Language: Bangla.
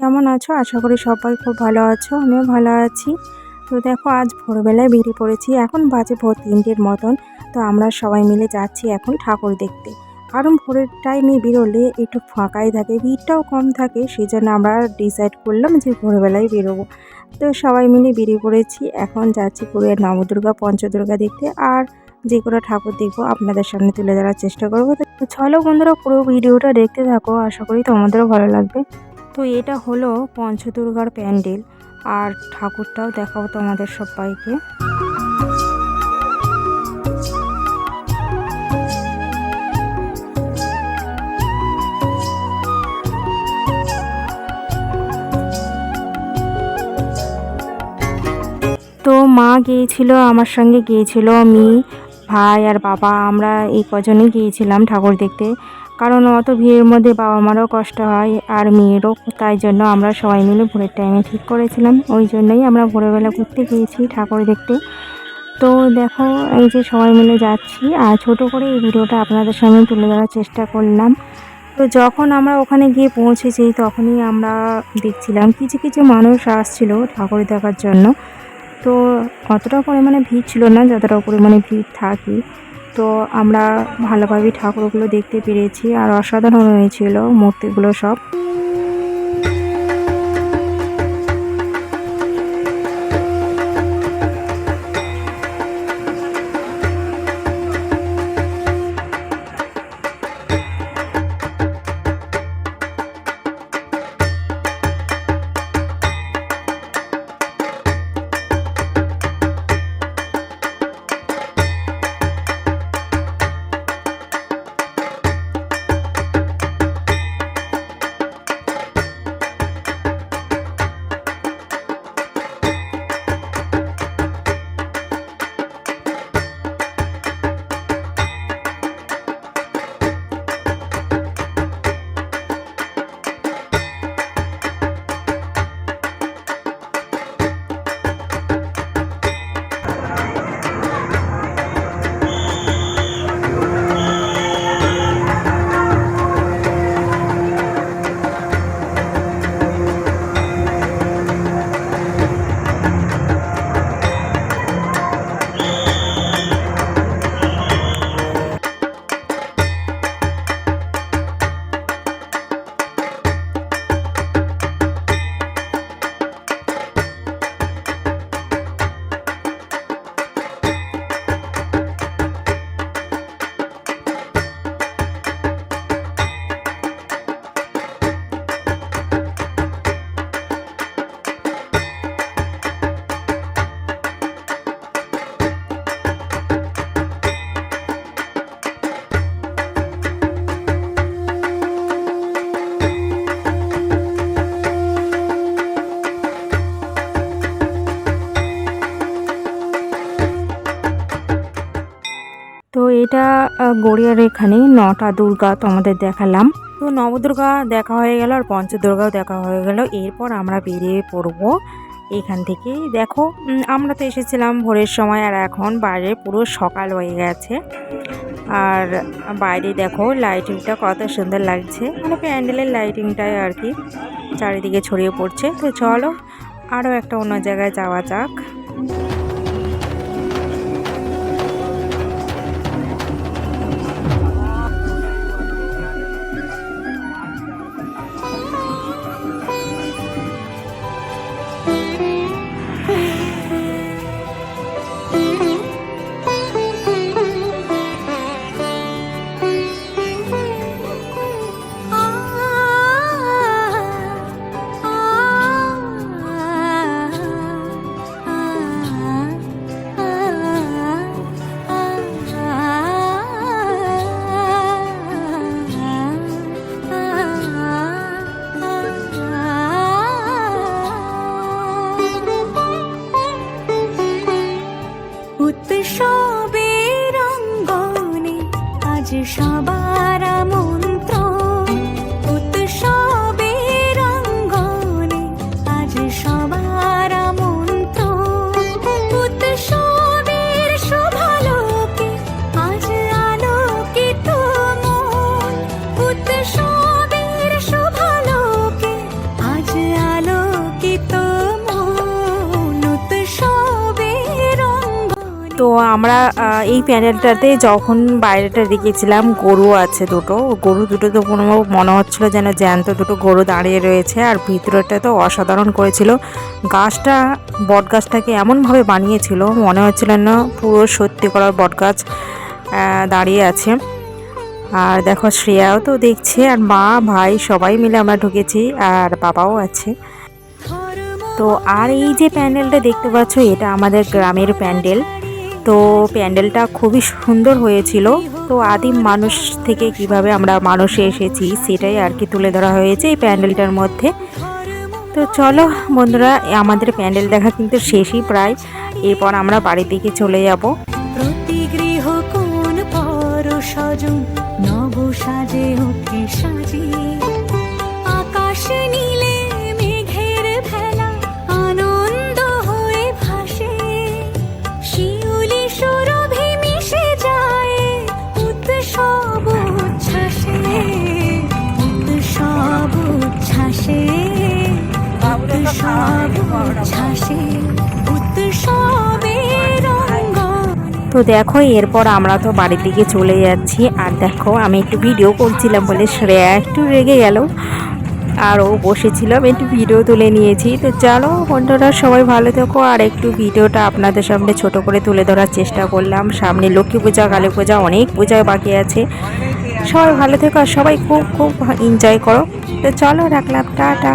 কেমন আছো? আশা করি সবাই খুব ভালো আছো। আমিও ভালো আছি। তো দেখো আজ ভোরবেলায় বেরিয়ে পড়েছি। এখন বাজে ভোর ৩টের মতন। তো আমরা সবাই মিলে যাচ্ছি এখন ঠাকুর দেখতে। কারণ ভোরের টাইমে বেরোলে একটু ফাঁকাই থাকে, ভিড়টাও কম থাকে। সেজন্য আমরা ডিসাইড করলাম যে ভোরবেলায় বেরোবো। তো সবাই মিলে বেরিয়ে পড়েছি। এখন যাচ্ছি পুরুলিয়ার নবদুর্গা, পঞ্চদুর্গা দেখতে। আর যে কোনো ঠাকুর দেখবো আপনাদের সামনে তুলে ধরার চেষ্টা করবো। তো চলো বন্ধুরা, পুরো ভিডিওটা দেখতে থাকো। আশা করি তোমাদেরও ভালো লাগবে। তো এটা হলো পঞ্চদুর্গার প্যান্ডেল, আর ঠাকুরটাও দেখাবো তোমাদের সবাইকে। তো মা গিয়েছিল, আমার সঙ্গে গিয়েছিল, আমি, ভাই আর বাবা, আমরা এই কজনই গিয়েছিলাম ঠাকুর দেখতে। কারণ অত ভিড়ের মধ্যে বাবা মারও কষ্ট হয় আর মেয়েরও, তাই জন্য আমরা সবাই মিলে ভোরের টাইমে ঠিক করেছিলাম। ওই জন্যই আমরা ভোরবেলা ঘুরতে গিয়েছি ঠাকুর দেখতে। তো দেখো এই যে সবাই মিলে যাচ্ছি, আর ছোট করে এই ভিডিওটা আপনাদের সামনে তুলে ধরার চেষ্টা করলাম। তো যখন আমরা ওখানে গিয়ে পৌঁছেছি তখনই আমরা দেখছিলাম কিছু কিছু মানুষ আসছিল ঠাকুর দেখার জন্য। তো অতটা পরিমাণে ভিড় ছিল না যতটা পরিমাণে ভিড় থাকে। তো আমরা ভালোভাবেই ঠাকুরগুলো দেখতে পেরেছি, আর অসাধারণ হয়েছিল মূর্তিগুলো সব। তো এটা গড়িয়ার এখানে 9টা দুর্গা তোমাদের দেখালাম। তো নবদুর্গা দেখা হয়ে গেল আর পঞ্চদুর্গাও দেখা হয়ে গেল। এরপর আমরা বেরিয়ে পড়ব এখান থেকে। দেখো আমরা তো এসেছিলাম ভোরের সময়, আর এখন বাইরে পুরো সকাল হয়ে গেছে। আর বাইরে দেখো লাইটিংটা কত সুন্দর লাগছে, মানে প্যান্ডেলের লাইটিংটাই আর কি চারিদিকে ছড়িয়ে পড়ছে। তো চলো আরও একটা অন্য জায়গায় যাওয়া যাক। তো আমরা এই প্যান্ডেলটাতে যখন বাইরেটা দেখেছিলাম গরু আছে দুটো, গরু দুটো তো কোনো মনে হচ্ছিলো যেন জ্যান্ত দুটো গরু দাঁড়িয়ে রয়েছে। আর ভিতরটা তো অসাধারণ করেছিল, গাছটা বট গাছটাকে এমনভাবে বানিয়েছিল মনে হচ্ছিল না পুরো সত্যি করার বট গাছ দাঁড়িয়ে আছে। আর দেখো শ্রেয়াও তো দেখছে, আর মা ভাই সবাই মিলে আমরা ঢুকেছি, আর বাবাও আছে। তো আর এই যে প্যান্ডেলটা দেখতে পাচ্ছ এটা আমাদের গ্রামের প্যান্ডেল। তো প্যান্ডেলটা খুবই সুন্দর হয়েছিল। তো আদিম মানুষ থেকে কিভাবে আমরা মানুষে এসেছি সেটাই আর কি তুলে ধরা হয়েছে এই প্যান্ডেলটার মধ্যে। তো চলো বন্ধুরা, আমাদের প্যান্ডেল দেখা কিন্তু শেষই প্রায়, এরপর আমরা বাড়ির দিকে চলে যাব। প্রতিগৃহ কোন পর সজন নব সাজে ওঠে সাজিয়ে, আকাশ নীলে মেঘের ভেলা আনন্দ হয়ে ভাসে, শিউলি সুরভি মিশে যায় উৎসব উচ্ছ্বাসে, উৎসব উচ্ছ্বাসে, উৎসব উচ্ছ্বাসে, উৎসবের রঙ্গ। তো দেখো এরপর আমরা তো বাড়ির দিকে চলে যাচ্ছি। আর দেখো আমি একটু ভিডিও করছিলাম বলে শ্রেয়া একটু রেগে গেল, আর ও বসেছিলাম একটু ভিডিও তুলে নিয়েছি। তো চলো বন্ধুরা, সবাই ভালো থেকো। আর একটু ভিডিওটা আপনাদের সামনে ছোট করে তুলে ধরার চেষ্টা করলাম। সামনে লক্ষ্মী পূজা, কালী পূজা, অনেক পূজায় বাকি আছে। সবাই ভালো থেকো আর সবাই খুব খুব এনজয় করো। তো চলো রাখলাম, টাটা।